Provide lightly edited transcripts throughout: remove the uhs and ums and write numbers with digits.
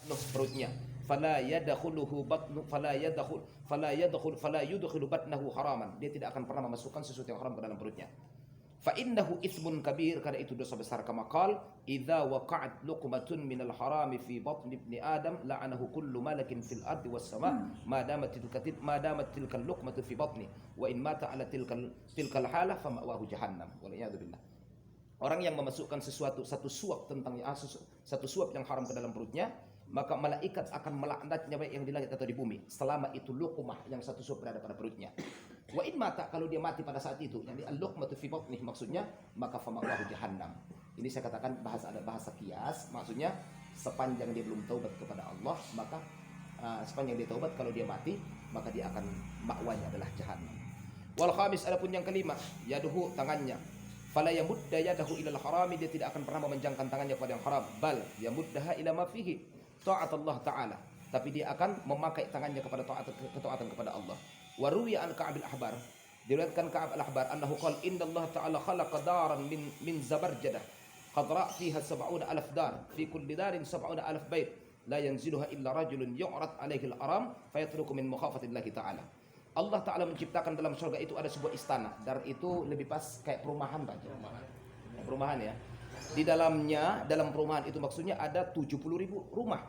penuh perutnya. Fala yadkhuluhu batnu fala yudkhilu batnahu haraman. Dia tidak akan pernah memasukkan sesuatu yang haram ke dalam perutnya. Fa innahu itsmun kabir, karena itu dosa besar. Kama qal idza waqa'at luqmatun minal harami fi batni ibni adam la'anahu kullu malakin fil ardi was sama ma damat tilkal luqmatu fi batni wa in mata ala tilkal halah fa ma'wahu jahannam wal iyad billah. Orang yang memasukkan satu suap yang haram ke dalam perutnya, maka malaikat akan melaknatnya baik yang di langit atau di bumi selama itu luqmah yang satu suap berada pada perutnya. Wa in mata, kalau dia mati pada saat itu, yang al-luqmatu fi batnih maksudnya, maka fama'wahu jahannam. Ini saya katakan ada bahasa kias, maksudnya sepanjang dia belum taubat kepada Allah, maka sepanjang dia taubat, kalau dia mati, maka dia akan makwanya adalah jahannam. Wal khamis, adapun yang kelima, yaduhu, tangannya. Fala yamudda yadahu ilal harami, dia tidak akan pernah memanjangkan tangannya pada yang haram. Bal yamuddaha ila ma fihi ta'at Allah Ta'ala, tapi dia akan memakai tangannya kepada ketaatan kepada Allah. Wa ruwiya an Ka'ab al-Ahbar, diriwayatkan Ka'ab al-Ahbar annahu qala inna Allah Ta'ala khalaqa daran min zabarjadah qadra fiha 70,000 dar fi kulli darin 70,000 bait la yanziluha illa rajulun yu'rad alaihi al-aram fayatruku min mukhafatillahi ta'ala. Allah Ta'ala menciptakan dalam surga itu ada sebuah istana. Dar itu lebih pas kayak perumahan, Pak. Perumahan ya. Di dalam perumahan itu maksudnya ada 70.000 rumah.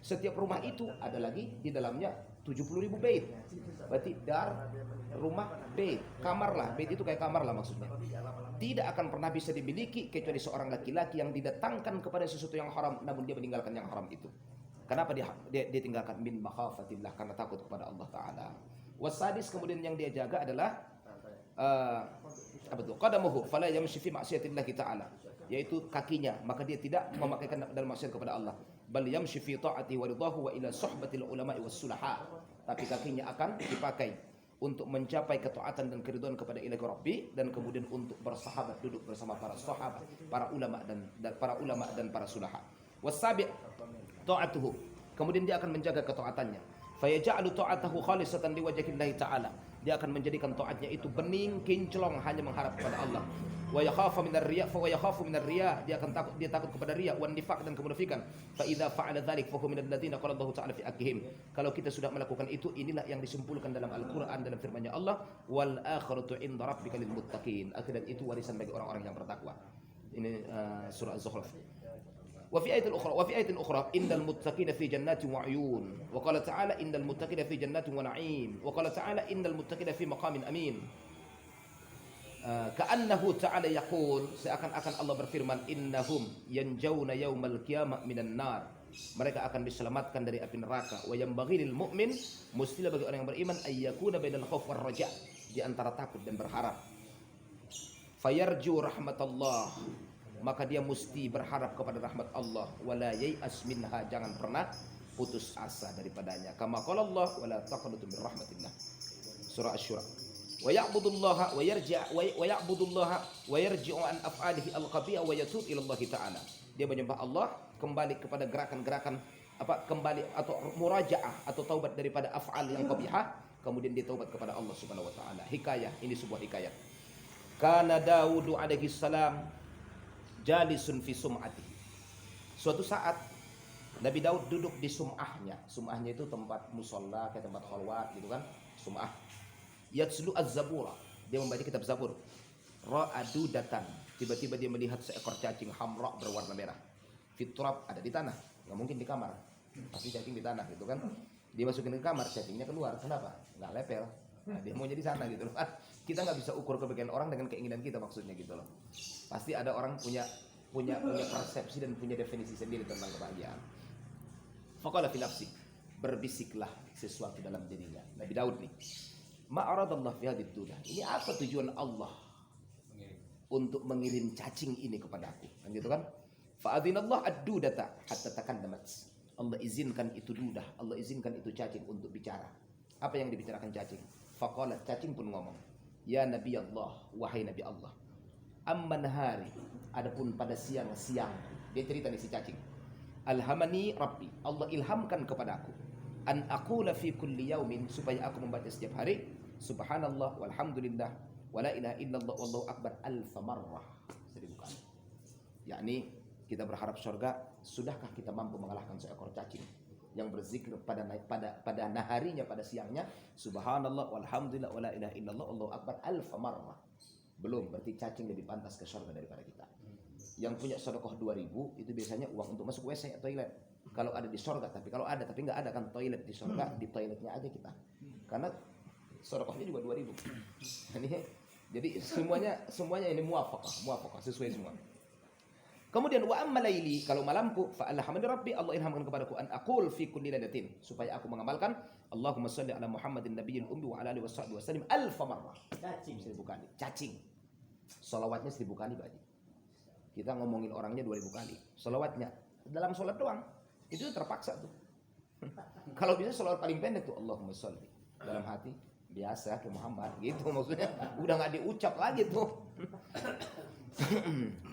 Setiap rumah itu ada lagi di dalamnya 70.000 bait. Berarti dar, rumah, bait. Kamar lah. Bait itu kayak kamar lah maksudnya. Tidak akan pernah bisa dimiliki kecuali seorang laki-laki yang didatangkan kepada sesuatu yang haram, namun dia meninggalkan yang haram itu. Kenapa dia tinggalkan? Min makhafatillah, karena takut kepada Allah Ta'ala. Wasadis, kemudian yang dia jaga adalah qadamuhu fala yamshi fi ma'siyatillah ta'ala, yaitu kakinya, maka dia tidak memakaikan dalam maksiat kepada Allah. Bal yamshi fi ta'ati wa ridahu wa ila suhbatil ulama'i was sulaha, tapi kakinya akan dipakai untuk mencapai ketaatan dan keridhaan kepada ilahi Rabbi, dan kemudian untuk bersahabat, duduk bersama para sahabat, para ulama dan para sulaha. Wasabi' ta'atuhu, kemudian dia akan menjaga ketaatannya. Fayaja'alu ta'atahu khalisatan liwajhillahi ta'ala, dia akan menjadikan taatnya itu bening kinclong hanya mengharap kepada Allah. Wa yakhafu minar riya, dia takut kepada riya, wan nifaq, dan kemunafikan. Fa idza fa'ala dzalik fa huwa minal ladzina qala Allah ta'ala fi akihim, kalau kita sudah melakukan itu, inilah yang disimpulkan dalam Al-Qur'an, dalam firman-Nya Allah, wal akhiratu 'inda rabbika lil muttaqin, akhirat itu warisan bagi orang-orang yang bertakwa. Ini surah Az-Zukhruf. وفي آية أخرى إن المتقين في جنات وعيون وقال تعالى إن المتقين في جنات ونعيم وقال تعالى إن المتقين في مقام أمين كأنه تعالى يقول, seakan-akan Allah berfirman, innahum yanjauna yaumal qiyamah minan nar, mereka akan diselamatkan dari api neraka. Wa yanbaghi lil mu'min, mestilah bagi orang yang beriman, ayyakuna bainal khauf war raja, di antara takut dan berharap. Fayarju rahmatallah, maka dia mesti berharap kepada rahmat Allah. Wala yai'as minha, jangan pernah putus asa daripadanya. Kama qala Allah, wala taqnatu min rahmatillah. Surah Asy-Syura. Wa ya'budullaha wa yarji'u an af'alihi al-qabiha wa yatub ila Allah Ta'ala. Dia menyembah Allah, kembali kepada gerakan-gerakan kembali atau murajaah atau taubat daripada af'al yang qabihah, kemudian dia taubat kepada Allah Subhanahu wa taala. Hikayah, ini sebuah hikayah. Kana Daud alaihi salam jalisun fi sum'ati. Suatu saat Nabi Daud duduk di sum'ahnya. Sum'ahnya itu tempat musola, kayak tempat khalwat gitu kan. Sum'ah. Yatslu az-zabura, dia membaca kitab Zabur. Ra'adu datan, tiba-tiba dia melihat seekor cacing hamra berwarna merah. Fitrab, ada di tanah, nggak mungkin di kamar. Pasti cacing di tanah gitu kan. Dia masukin ke kamar, cacingnya keluar. Kenapa? Nggak lepel. Nah, dia maunya di sana gitu loh. Kita nggak bisa ukur kebahagiaan orang dengan keinginan kita, maksudnya gitu loh. Pasti ada orang punya persepsi dan punya definisi sendiri tentang kebahagiaan. Faqala fi nafsi, berbisiklah sesuatu dalam dirinya. Nabi Daud nih. Ma aradallahu fi hadhihi dunya. Ini apa tujuan Allah untuk mengirim cacing ini kepadaku? Kan gitu kan? Fa adzinallahu ad-dudata hatta takandamat. Allah izinkan itu dudah, Allah izinkan itu cacing untuk bicara. Apa yang dibicarakan cacing? Faqala, cacing pun ngomong, ya Nabi Allah, wahai Nabi Allah. Amman hari, adapun pada siang-siang, dia cerita nih si cacing. Alhamani Rabbi, Allah ilhamkan kepadaku, an aqula fi kulli yaumin, supaya aku membaca setiap hari, subhanallah walhamdulillah wala ilaha illallah wallahu akbar alfa marrah, 1000 kali. Yakni Kita berharap surga, sudahkah kita mampu mengalahkan seekor cacing yang berzikir pada naharinya, pada siangnya, subhanallah walhamdulillah wala ilaha illallah Allahu akbar alf marrah. Belum, berarti cacing lebih pantas ke surga daripada kita. Yang punya sedekah 2000 itu biasanya uang untuk masuk WC atau toilet. Kalau ada di surga, tapi kalau ada tapi nggak ada kan toilet di surga, di toiletnya aja kita. Karena sedekahnya juga 2000. Jadi semuanya ini muwafaqah sesuai semua. Kemudian wa amma laili, kalau malamku fa alhamdu rabbi, Allah ilhamkan kepadaku an aqul fi kulli lailatin, supaya aku mengamalkan Allahumma shalli ala Muhammadin nabiyil ummi wa ala alihi washabbihi wasallim alf marrah. Cacing 1000 kali. Cacing. Salawatnya 1000 kali, Pak Haji. Kita ngomongin orangnya 2000 kali. Salawatnya dalam salat doang. Itu terpaksa tuh. Kalau bisa salawat paling pendek tuh Allahumma shalli, dalam hati biasa ke Muhammad gitu, maksudnya udah nggak diucap lagi tuh.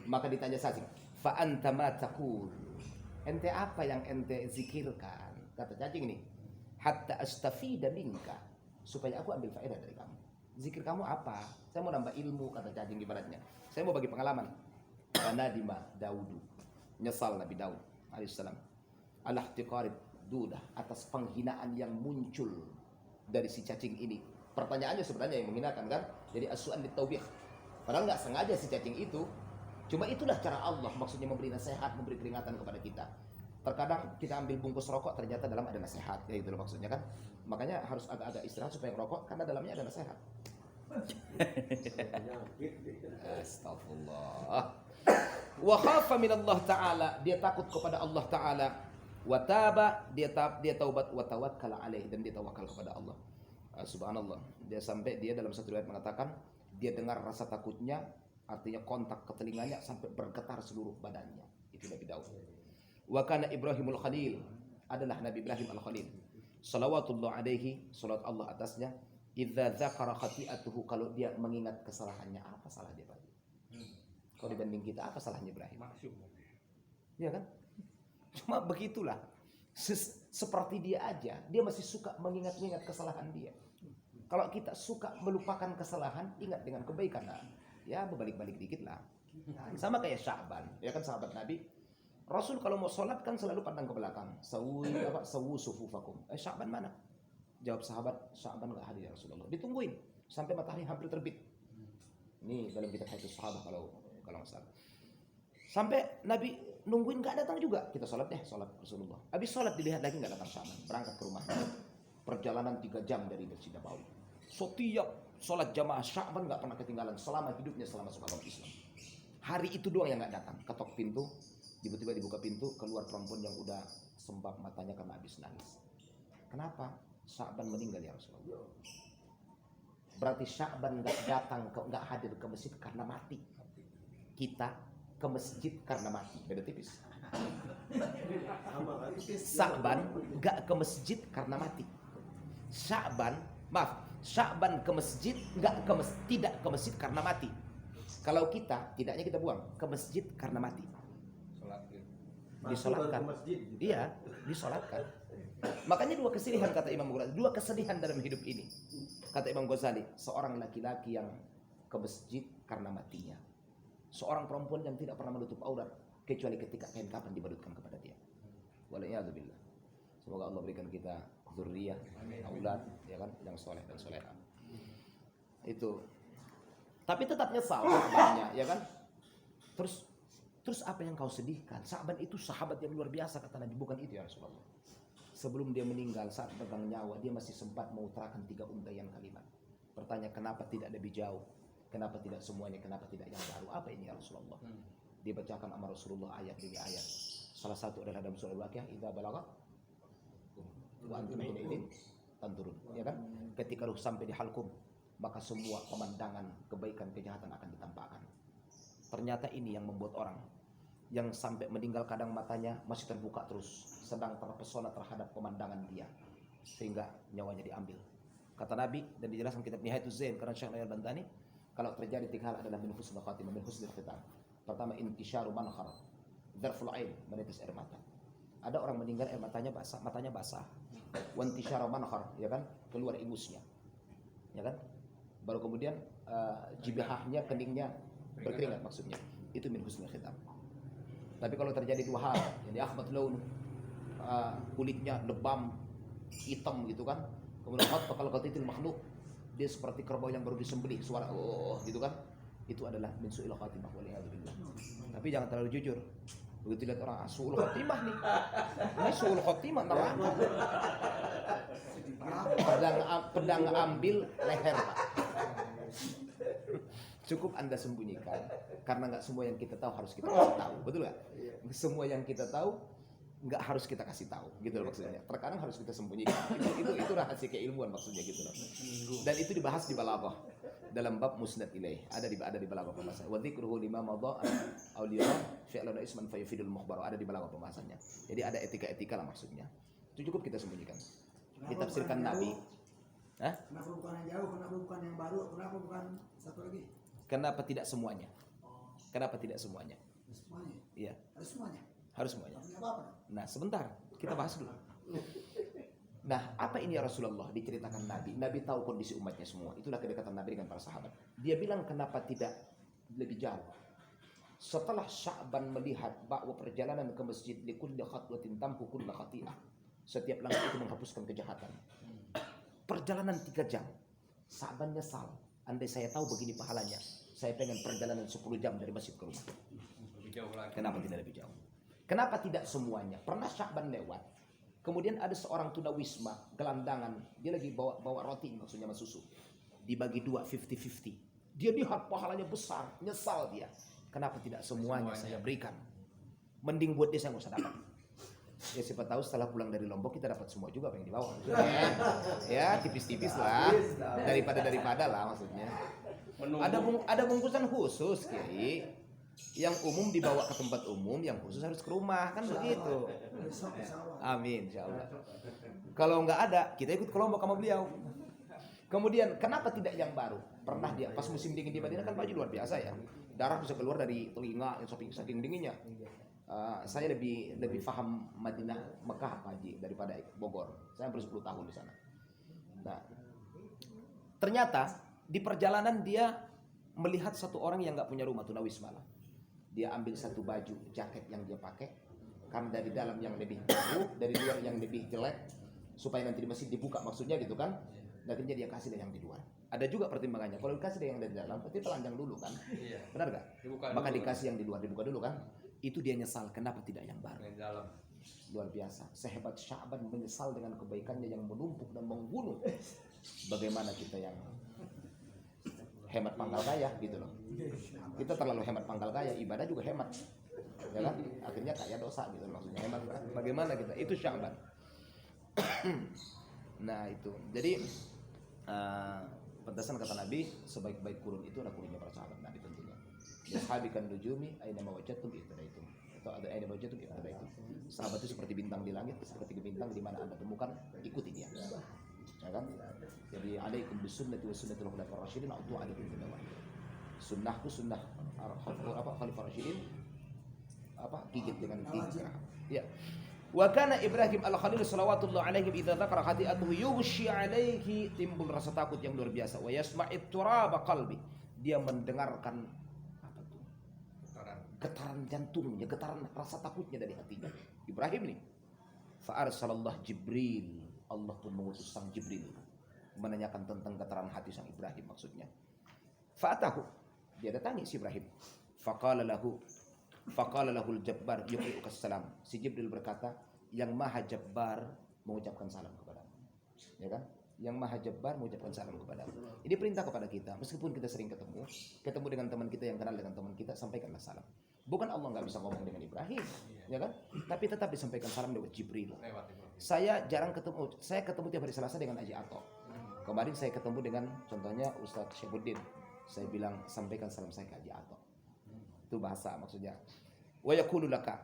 Maka ditanya cacing, fa anta ma taqul, ente apa yang ente zikirkan? Kata cacing ini, hatta astafida minka, supaya aku ambil faedah dari kamu. Zikir kamu apa? Saya mau nambah ilmu, kata cacing ibaratnya. Saya mau bagi pengalaman. Wanadima Daudu, nyesal Nabi Daud alaihissalam, ala ihtiqarib dudah, atas penghinaan yang muncul dari si cacing ini. Pertanyaannya sebenarnya yang menghinakan kan? Jadi as-su'al lit-taubih. Padahal nggak sengaja si cacing itu. Cuma itulah cara Allah, maksudnya memberi nasihat, memberi peringatan kepada kita. Terkadang kita ambil bungkus rokok, ternyata dalam ada nasihat, ya itu maksudnya kan. Makanya harus agak-agak istirahat supaya ngerokok, karena dalamnya ada nasihat. Astagfirullah. Wa khafa min Allah Ta'ala, dia takut kepada Allah Ta'ala. Wa taba, dia taubat, wa tawakkal alaih, dan dia tawakal kepada Allah. Subhanallah. Dia sampai dia dalam satu riwayat mengatakan, dia dengar rasa takutnya, artinya kontak ke telinganya sampai bergetar seluruh badannya. Itu Nabi Daud. Wa kana Ibrahimul Khalil, adalah Nabi Ibrahim Al-Khalil. Salawatullah alaihi, salat Allah atasnya. Idza dzakara khati'atuhu, kalau dia mengingat kesalahannya, apa salah dia, Pak? Kalau dibanding kita, apa salahnya Ibrahim? Iya kan? Cuma begitulah. Seperti dia aja, dia masih suka mengingat-ingat kesalahan dia. Kalau kita suka melupakan kesalahan, ingat dengan kebaikan. Nah, ya berbalik-balik dikit lah. Sama kayak Sya'ban, ya kan sahabat Nabi. Rasul kalau mau sholat kan selalu pandang ke belakang. Sawu sufufakum. Sya'ban mana? Jawab sahabat, Sya'ban nggak hadir ya Rasulullah. Ditungguin sampai matahari hampir terbit. Ini dalam kitab Hadits Sahabah kalau nggak salah. Sampai Nabi nungguin nggak datang juga. Kita sholat Rasulullah. Habis sholat dilihat lagi nggak datang Sya'ban. Berangkat ke rumah. Perjalanan 3 jam dari Masjid Nabawi. Setiap sholat jamaah Sya'ban nggak pernah ketinggalan selama hidupnya, selama masuk agama Islam. Hari itu doang yang nggak datang. Ketok pintu, tiba-tiba dibuka pintu, keluar perempuan yang udah sembab matanya karena habis nangis. Kenapa? Sya'ban meninggal ya Rasulullah. Berarti Sya'ban nggak datang, nggak hadir ke masjid karena mati. Kita ke masjid karena mati. Beda tipis. Sya'ban nggak ke masjid karena mati. Sya'ban ke masjid tidak ke masjid karena mati. Kalau kita, tidaknya kita buang ke masjid karena mati. Disolatkan. Iya, disolatkan. Makanya dua kesedihan kata Imam Ghazali, dua kesedihan dalam hidup ini. Kata Imam Ghazali, seorang laki-laki yang ke masjid karena matinya. Seorang perempuan yang tidak pernah menutup aurat kecuali ketika kain kapan dibadutkan kepada dia. Waliyadzubillah. Semoga Allah berikan kita dzurriyyah, aulad, ya kan, yang soleh dan solehah. Itu. Tapi tetap nyesal banyak, ya kan? Terus apa yang kau sedihkan? Sya'ban itu sahabat yang luar biasa kata Nabi, bukan itu ya Rasulullah. Sebelum dia meninggal, saat pegang nyawa, dia masih sempat mengutarakan 3 untaian kalimat. Bertanya, kenapa tidak lebih jauh? Kenapa tidak semuanya? Kenapa tidak yang baru? Apa ini ya Rasulullah? Dia bacakan sama Rasulullah ayat demi ayat. Salah satu adalah dalam surah Al-Waqiah, idza balagha wa antum hinaidin tanzurun. Ya kan? Ketika ruh sampai di halqum, maka semua pemandangan kebaikan kejahatan akan ditampakkan. Ternyata ini yang membuat orang yang sampai meninggal kadang matanya masih terbuka terus, sedang terpesona terhadap pemandangan dia, sehingga nyawanya diambil. Kata Nabi dan dijelaskan kitab Nihayatul Zain karena Syekh Al-Albani, kalau terjadi 3 hal adalah min husnul khatimah, min husnul khitam. Pertama, intisyaru mankhar, dzarful ain, menetes air mata. Ada orang meninggal air matanya basah. Wa intisyaru mankhar, ya kan, keluar ingusnya. Ya kan? Baru kemudian jibahahnya, keningnya berkeringat maksudnya. Itu min husnul khitam. Tapi kalau terjadi dua hal, jadi ahmad laun, kulitnya lebam, hitam gitu kan, kemudian kalau qatitil makhluk, dia seperti kerbau yang baru disembelih, suara gitu kan, itu adalah min su'il khatimah waliyadzubillah. Tapi jangan terlalu jujur. Begitu lihat orang su'ul khatimah nih, ini su'ul khatimah neraka. Pedang ambil leher, Pak. Cukup Anda sembunyikan, karena nggak semua yang kita tahu harus kita kasih tahu, betul nggak? Semua yang kita tahu nggak harus kita kasih tahu, gitu loh maksudnya. Terkadang harus kita sembunyikan. Itu rahasia keilmuan maksudnya gitu loh. Dan itu dibahas di balaghah dalam bab musnad ilaih, ada di balaghah pembahasan. Wa dzikruhu lima madha awliya fi'lan isman fayufidul mukhbar, ada di balaghah pembahasannya. Jadi ada etika-etika lah maksudnya. Itu cukup kita sembunyikan. Ditafsirkan Nabi. Hah? Kenapa bukan yang jauh? Kenapa bukan yang baru? Kenapa bukan satu lagi? Kenapa tidak semuanya? Kenapa tidak semuanya? Semuanya. Iya. Harus semuanya. Harus semuanya. Apa? Nah, sebentar, kita bahas dulu. Nah, apa ini ya Rasulullah? Diceritakan Nabi. Nabi tahu kondisi umatnya semua. Itulah kedekatan Nabi dengan para sahabat. Dia bilang kenapa tidak lebih jauh? Setelah Sya'ban melihat bahwa perjalanan ke masjid likulli khatwatin tamhu kulla khati'ah. Setiap langkah itu menghapuskan kejahatan. Perjalanan 3 jam. Sya'ban nyesal. Andai saya tahu begini pahalanya, saya pengen perjalanan 10 jam dari masjid ke rumah. Lebih jauh lagi. Kenapa tidak lebih jauh? Kenapa tidak semuanya? Pernah Sya'ban lewat, kemudian ada seorang tunawisma, gelandangan, dia lagi bawa roti maksudnya sama susu. Dibagi 2, 50-50. Dia lihat pahalanya besar, nyesal dia. Kenapa tidak semuanya saya berikan? Mending buat dia saya nggak usah dapat. Ya siapa tahu setelah pulang dari Lombok kita dapat semua juga apa yang dibawa. Ya tipis-tipis lah, daripada lah maksudnya. Ada bungkusan khusus, Kiai. Yang umum dibawa ke tempat umum, yang khusus harus ke rumah, kan begitu. Amin, insyaallah. Kalau nggak ada, kita ikut ke Lombok sama beliau. Kemudian kenapa tidak yang baru? Pernah dia pas musim dingin di Madinah kan baju luar biasa ya. Darah bisa keluar dari telinga saking dinginnya. Saya lebih paham Madinah Mekah Pak Haji daripada Bogor. Saya hampir 10 tahun di sana. Nah, ternyata di perjalanan dia melihat satu orang yang nggak punya rumah, tunawisma lah. Dia ambil satu baju jaket yang dia pakai, kan dari dalam yang lebih baru, dari luar yang lebih jelek, supaya nanti di masjid dibuka maksudnya gitu kan. Dan akhirnya dia kasih yang di luar. Ada juga pertimbangannya. Kalau dikasih yang dari dalam, berarti telanjang dulu kan? Iya. Benar nggak? Maka dikasih yang di luar, dibuka dulu kan? Itu dia nyesal. Kenapa tidak yang baru? Yang dalam. Luar biasa. Sehebat Sya'ban menyesal dengan kebaikannya yang menumpuk dan menggunung. Bagaimana kita yang hemat pangkal kaya gitu loh. Kita terlalu hemat pangkal kaya, ibadah juga hemat. Ya kan? Akhirnya kaya dosa gitu maksudnya. Hemat. Bagaimana kita? Itu Sya'ban. Nah, itu. Jadi pantasan kata Nabi, sebaik-baik kurun itu adalah kurunnya para sahabat Nabi tentunya. Yashabikan nujumi aina mawajjatum ittadaitum. Atau ada aina mawajjatum ittadaitum. Sahabat itu seperti bintang di langit, seperti bintang di mana Anda temukan, ikuti dia. Ya kan? Jadi alaikum bisunnati wa sunnatul khulafair rasyidin atau alaikum bidawan. Sunnahku sunnah khalifah rasyidin gigit dengan gigi. Ya. Wa kana Ibrahim al-Khalil salawatullah alaihi idza dzakara khati'atuhu yughshi alaihi, timbul rasa takut yang luar biasa. Wa yasma'it turaba qalbi, dia mendengarkan apa tuh? Getaran jantungnya, getaran rasa takutnya dari hatinya. Ibrahim nih. Fa arsalallah Jibril, Allah pun mengutus sang Jibril menanyakan tentang getaran hati sang Ibrahim maksudnya. Fa atahu, dia datangi si Ibrahim. Faqala lahul Jabbar yuqiukas salam. Si Jibril berkata, yang Maha Jabbar mengucapkan salam kepadamu. Ya kan? Yang Maha Jabbar mengucapkan salam kepadamu. Ini perintah kepada kita, meskipun kita sering ketemu dengan teman kita yang kenal dengan teman kita, sampaikanlah salam. Bukan Allah nggak bisa ngomong dengan Ibrahim, ya kan? Tapi tetap disampaikan salam lewat Jibril. Saya jarang ketemu, saya ketemu tiap hari Selasa dengan Haji Ato. Kemarin saya ketemu dengan contohnya Ustadz Syabuddin. Saya bilang sampaikan salam saya ke Haji Ato. Itu bahasa maksudnya. Wa yaqulu laka.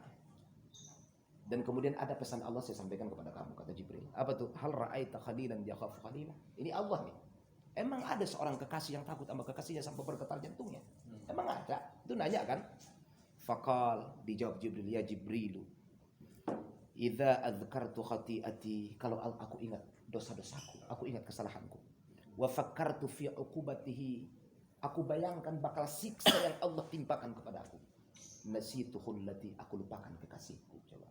Dan kemudian ada pesan Allah saya sampaikan kepada kamu, kata Jibril. Apa tuh? Hal ra'aita khalilan yakhafu khalila. Ini Allah nih. Emang ada seorang kekasih yang takut sama kekasihnya sampai bergetar jantungnya? Emang ada? Itu nanya kan? Faqal, dijawab Jibril, ya Jibrilu, idza adzkartu khati'ati, kalau aku ingat dosa-dosaku, aku ingat kesalahanku. Wa fakkartu fi uqubatihi, aku bayangkan bakal siksa yang Allah timpakan kepada aku. Nasitu khullati, aku lupakan kekasihku. Coba.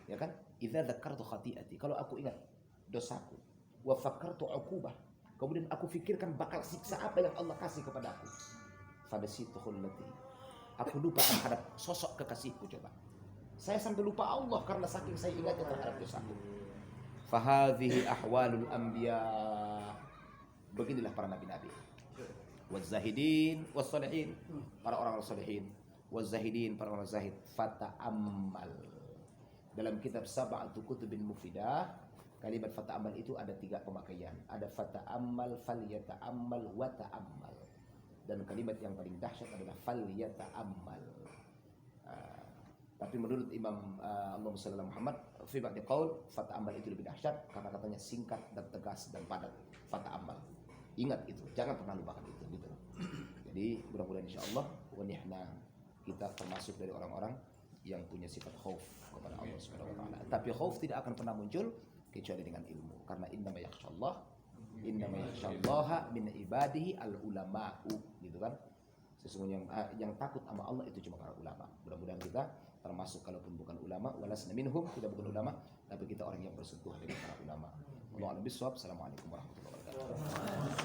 Ya kan? Idza dzakartu khati'ati, kalau aku ingat dosaku, wa fakkartu uqubah, kemudian aku fikirkan bakal siksa apa yang Allah kasih kepada aku. Fanasitu khullati, aku lupa terhadap sosok kekasihku. Coba. Saya sampai lupa Allah karena saking saya ingatnya terhadap dosaku. Fahadhihi ahwalul anbiya. Beginilah para nabi-nabi. Wazahidin, wassalihin, para orang salihin. Wazahidin, para orang zahid. Fata'ammal. Dalam kitab Sab'atu Kutubin Mufidah, kalimat fata'ammal itu ada 3 pemakaian. Ada fata'ammal, falyata'ammal, wa ta'ammal. Dan kalimat yang paling dahsyat adalah falyata'ammal. Tapi menurut Imam Allahumma shalli ala Muhammad, fi ba'di qaul, fata'ammal itu lebih dahsyat karena katanya singkat dan tegas dan padat. Fata'ammal. Ingat itu, jangan pernah lupakan itu gitu. Jadi mudah-mudahan insyaallah wanihna kita termasuk dari orang-orang yang punya sifat khauf kepada Allah Subhanahu wa taala. Tapi khauf tidak akan pernah muncul kecuali dengan ilmu. Karena innama yakhsyallaha min ibadihi al ulama'u, gitu kan. Sesungguhnya yang takut sama Allah itu cuma para ulama. Mudah-mudahan kita termasuk, kalaupun bukan ulama, walasna minhum, kita bukan ulama, tapi kita orang yang bersentuhan dengan para ulama. Wallahu a'lam bishawab. Assalamualaikum warahmatullahi wabarakatuh.